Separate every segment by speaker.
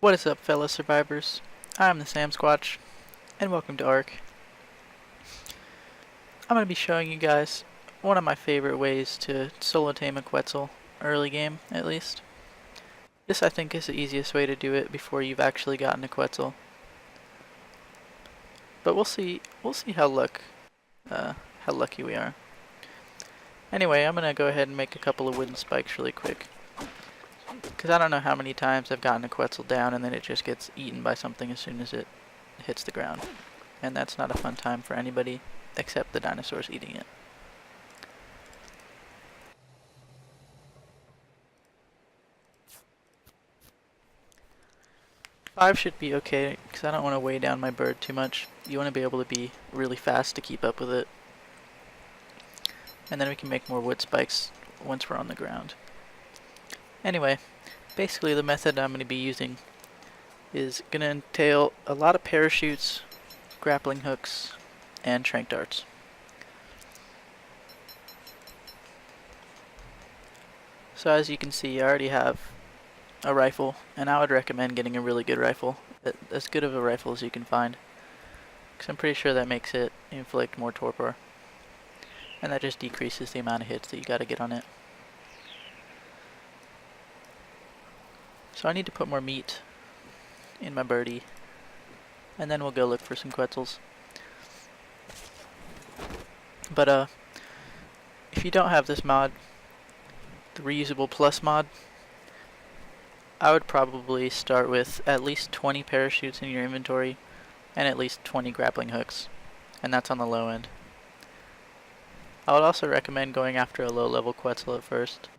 Speaker 1: What is up, fellow survivors? I'm the Sam Squatch, and welcome to Ark. I'm going to be showing you guys one of my favorite ways to solo tame a quetzal, early game at least. This I think is the easiest way to do it before you've actually gotten a quetzal. But we'll see how lucky we are. Anyway, I'm going to go ahead and make a couple of wooden spikes really quick. Because I don't know how many times I've gotten a quetzal down and then it just gets eaten by something as soon as it hits the ground. And that's not a fun time for anybody except the dinosaurs eating it. Five should be okay because I don't want to weigh down my bird too much. You want to be able to be really fast to keep up with it. And then we can make more wood spikes once we're on the ground. Anyway, basically the method I'm going to be using is going to entail a lot of parachutes, grappling hooks, and trank darts. So as you can see, I already have a rifle, and I would recommend getting a really good rifle, as good of a rifle as you can find, because I'm pretty sure that makes it inflict more torpor, and that just decreases the amount of hits that you gotta get on it. So I need to put more meat in my birdie, and then we'll go look for some quetzals. But if you don't have this mod, the reusable plus mod, I would probably start with at least 20 parachutes in your inventory and at least 20 grappling hooks, and that's on the low end. I would also recommend going after a low level quetzal at first,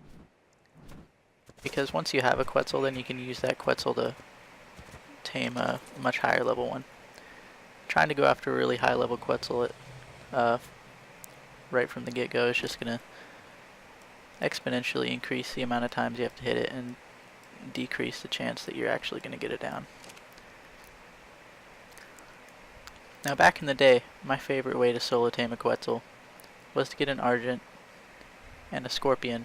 Speaker 1: because once you have a quetzal, then you can use that quetzal to tame a much higher level one. Trying to go after a really high level quetzal right from the get-go is just going to exponentially increase the amount of times you have to hit it and decrease the chance that you're actually going to get it down. Now back in the day, my favorite way to solo tame a quetzal was to get an argent and a scorpion,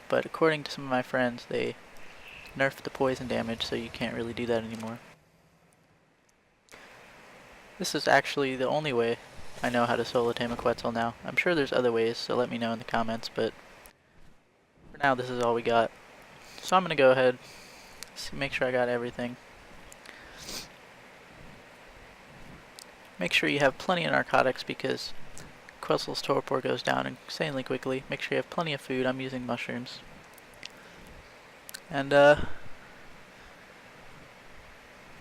Speaker 1: but according to some of my friends, they nerfed the poison damage, so you can't really do that anymore. This is actually the only way I know how to solo tame a quetzal now. I'm sure there's other ways, so let me know in the comments, but for now this is all we got. So I'm going to go ahead, make sure I got everything. Make sure you have plenty of narcotics because quetzal's torpor goes down insanely quickly. Make sure you have plenty of food. I'm using mushrooms. And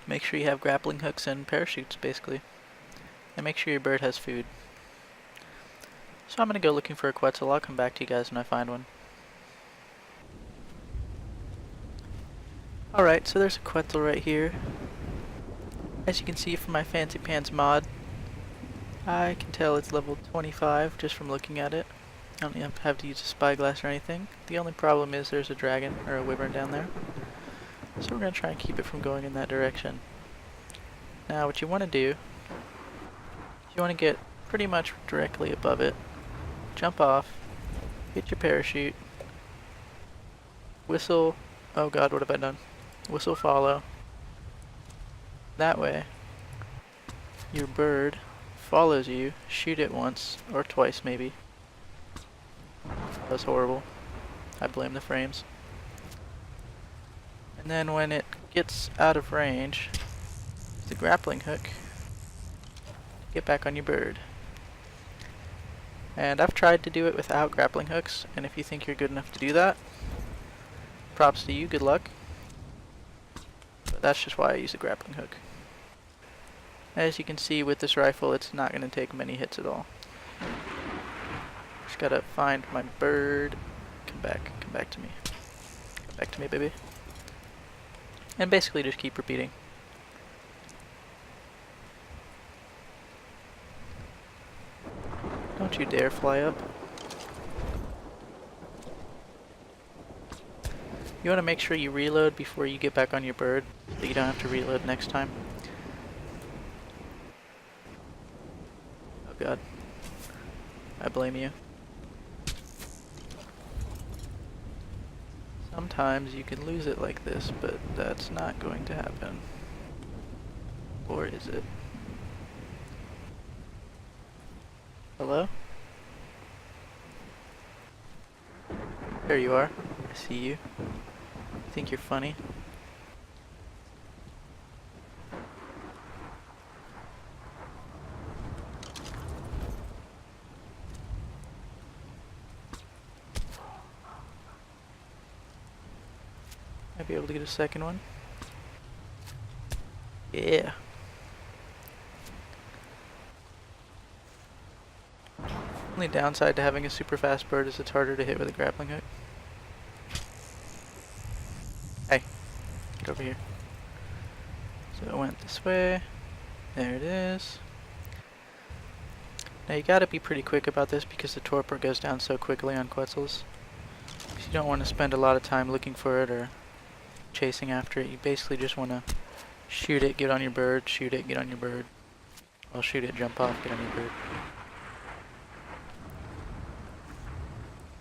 Speaker 1: make sure you have grappling hooks and parachutes, basically. And make sure your bird has food. So I'm going to go looking for a quetzal. I'll come back to you guys when I find one. Alright, so there's a quetzal right here. As you can see from my Fancy Pants mod, I can tell it's level 25 just from looking at it. I don't have to use a spyglass or anything. The only problem is there's a dragon, or a wyvern down there. So we're going to try and keep it from going in that direction. Now what you want to do, you want to get pretty much directly above it, jump off, hit your parachute, whistle, oh god, what have I done? Whistle follow. That way, your bird follows you, shoot it once, or twice maybe. That was horrible. I blame the frames. And then when it gets out of range, the grappling hook, get back on your bird. And I've tried to do it without grappling hooks, and if you think you're good enough to do that, props to you, good luck. But that's just why I use a grappling hook. As you can see with this rifle, it's not going to take many hits at all. Just gotta find my bird. Come back to me. Come back to me, baby. And basically just keep repeating. Don't you dare fly up. You want to make sure you reload before you get back on your bird, so you don't have to reload next time. Oh god. I blame you. Sometimes you can lose it like this, but that's not going to happen. Or is it? Hello? There you are. I see you. You think you're funny? Might be able to get a second one. Yeah. Only downside to having a super fast bird is it's harder to hit with a grappling hook. Hey, get over here. So it went this way. There it is. Now you gotta be pretty quick about this because the torpor goes down so quickly on quetzals. You don't want to spend a lot of time looking for it or chasing after it. You basically just want to shoot it, get on your bird, shoot it, get on your bird. Well, shoot it, jump off, get on your bird.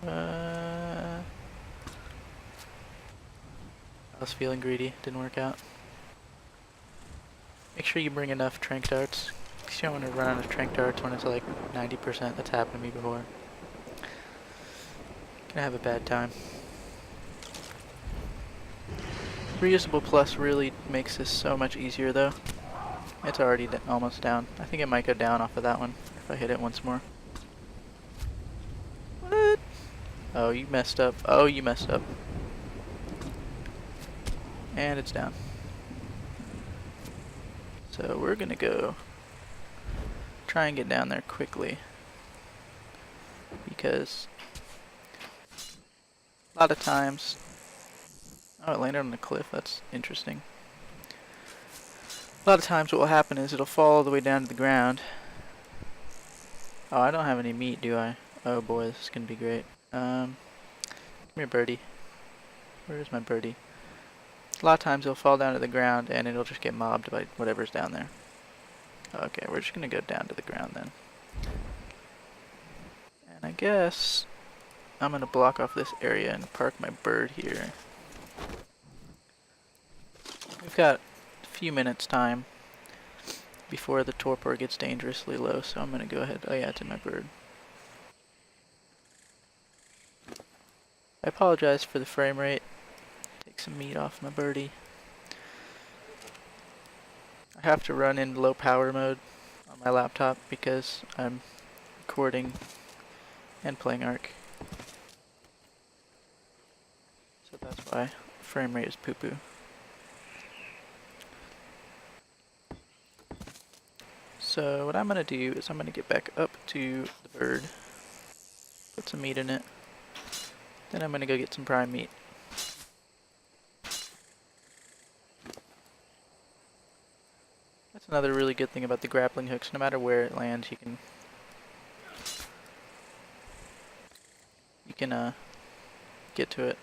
Speaker 1: I was feeling greedy, didn't work out. Make sure you bring enough trank darts, because you don't want to run out of trank darts when it's like 90%. That's happened to me before. Gonna have a bad time. Reusable plus really makes this so much easier though. It's already almost down. I think it might go down off of that one if I hit it once more. What? Oh, you messed up. Oh, you messed up. And it's down. So we're gonna go try and get down there quickly because a lot of times, oh, it landed on the cliff. That's interesting. A lot of times what will happen is it'll fall all the way down to the ground. Oh, I don't have any meat, do I? Oh boy, this is gonna be great. Come here, birdie. Where's my birdie? A lot of times it'll fall down to the ground and it'll just get mobbed by whatever's down there. Okay, we're just gonna go down to the ground then. And I guess I'm gonna block off this area and park my bird here. We've got a few minutes time before the torpor gets dangerously low, so I'm gonna go ahead. Oh yeah, it's in my bird. I apologize for the frame rate. Take some meat off my birdie. I have to run in low power mode on my laptop because I'm recording and playing Ark. So that's why frame rate is poo-poo. So what I'm going to do is I'm going to get back up to the bird, put some meat in it, then I'm going to go get some prime meat. That's another really good thing about the grappling hooks. No matter where it lands, you can get to it.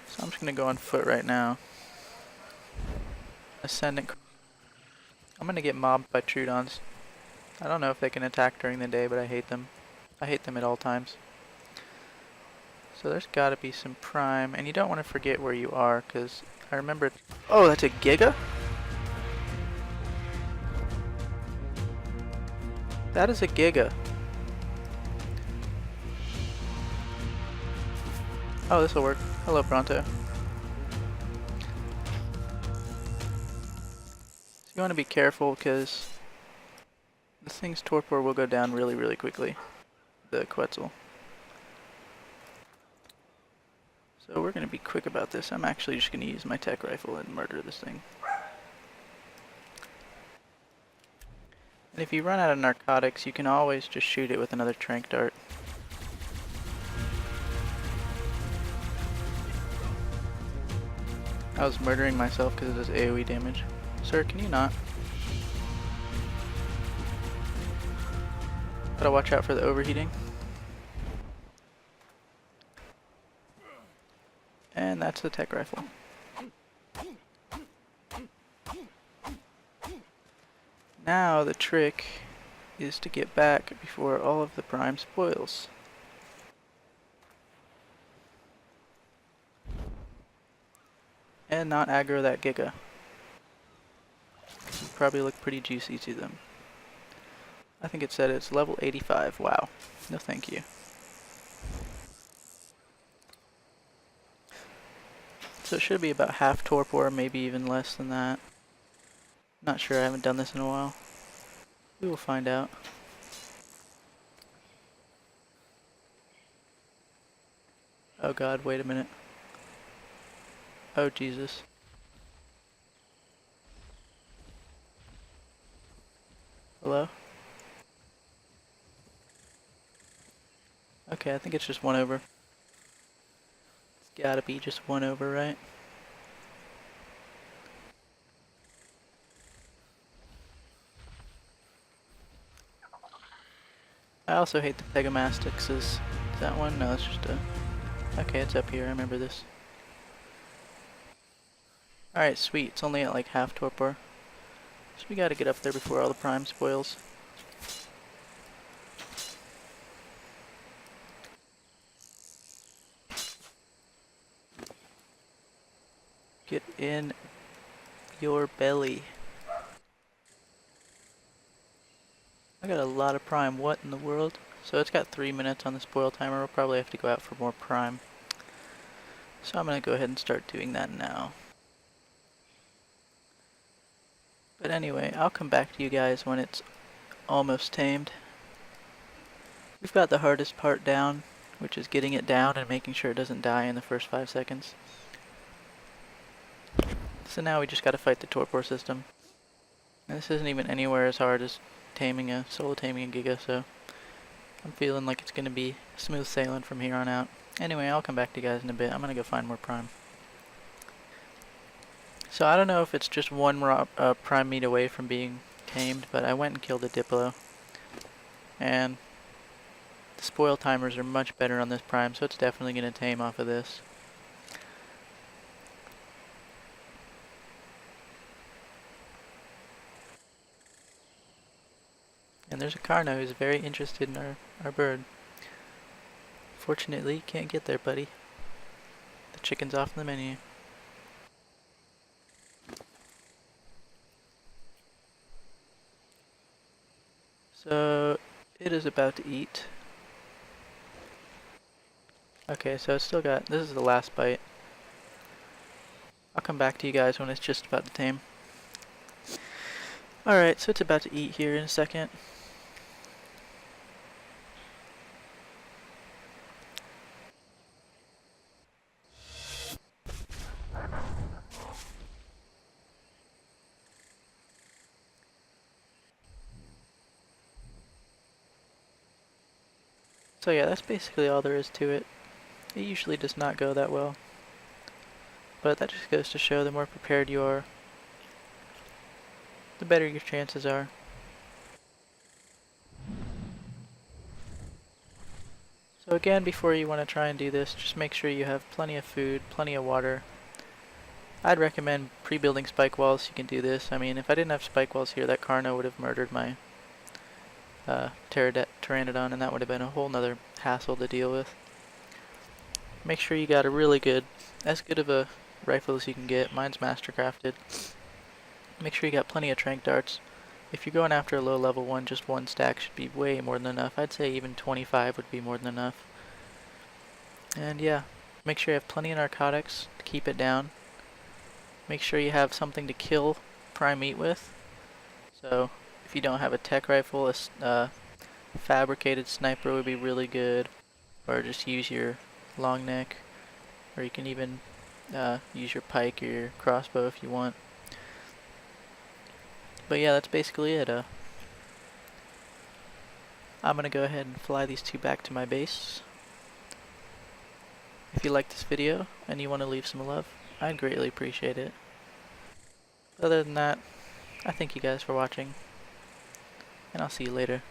Speaker 1: So I'm just going to go on foot right now. Ascendant. I'm going to get mobbed by Trudons. I don't know if they can attack during the day, but I hate them. I hate them at all times. So there's got to be some prime, and you don't want to forget where you are, because I remember... Oh, that's a giga? That is a giga. Oh, this will work. Hello, Bronto. So you want to be careful, because this thing's torpor will go down really, really quickly. The quetzal. So we're going to be quick about this. I'm actually just going to use my tech rifle and murder this thing. And if you run out of narcotics, you can always just shoot it with another trank dart. I was murdering myself because it does AoE damage. Sir, can you not? Gotta watch out for the overheating. And that's the tech rifle. Now the trick is to get back before all of the prime spoils. and not aggro that Giga. This would probably look pretty juicy to them. I think it said it's level 85. Wow. No thank you. So it should be about half torpor, maybe even less than that. Not sure, I haven't done this in a while. We will find out. Oh god, wait a minute. Oh Jesus. Hello? Okay, I think it's just 1 over. It's gotta be just 1 over, right? I also hate the Pegomastics. Is that one? No, it's just a... Okay, it's up here, I remember this. Alright, sweet. It's only at like half torpor. So we gotta get up there before all the prime spoils. Get in your belly. I got a lot of prime. What in the world? So it's got 3 minutes on the spoil timer. We'll probably have to go out for more prime. So I'm gonna go ahead and start doing that now. But anyway, I'll come back to you guys when it's almost tamed. We've got the hardest part down, which is getting it down and making sure it doesn't die in the first 5 seconds. So now we just gotta fight the torpor system. And this isn't even anywhere as hard as taming a solo-taming a Giga, so I'm feeling like it's gonna be smooth sailing from here on out. Anyway, I'll come back to you guys in a bit. I'm gonna go find more prime. So I don't know if it's just 1 raw, prime meat away from being tamed, but I went and killed a Diplo. And the spoil timers are much better on this prime, so it's definitely gonna tame off of this. And there's a Carno who's very interested in our bird. Fortunately, can't get there, buddy. The chicken's off the menu. So, it is about to eat. Okay, so it's still got... This is the last bite. I'll come back to you guys when it's just about to tame. Alright, so it's about to eat here in a second. So yeah, that's basically all there is to it. It usually does not go that well. But that just goes to show the more prepared you are, the better your chances are. So again, before you want to try and do this, just make sure you have plenty of food, plenty of water. I'd recommend pre-building spike walls so you can do this. I mean, if I didn't have spike walls here, that Carno would have murdered my Pteranodon, and that would have been a whole nother hassle to deal with. Make sure you got a really good, as good of a rifle as you can get. Mine's mastercrafted. Make sure you got plenty of trank darts. If you're going after a low level one, just 1 stack should be way more than enough. I'd say even 25 would be more than enough. And yeah, make sure you have plenty of narcotics to keep it down. Make sure you have something to kill prime meat with. So if you don't have a tech rifle, a fabricated sniper would be really good. Or just use your long neck. Or you can even use your pike or your crossbow if you want. But yeah, that's basically it. I'm gonna go ahead and fly these 2 back to my base. If you like this video and you want to leave some love, I'd greatly appreciate it. Other than that, I thank you guys for watching, and I'll see you later.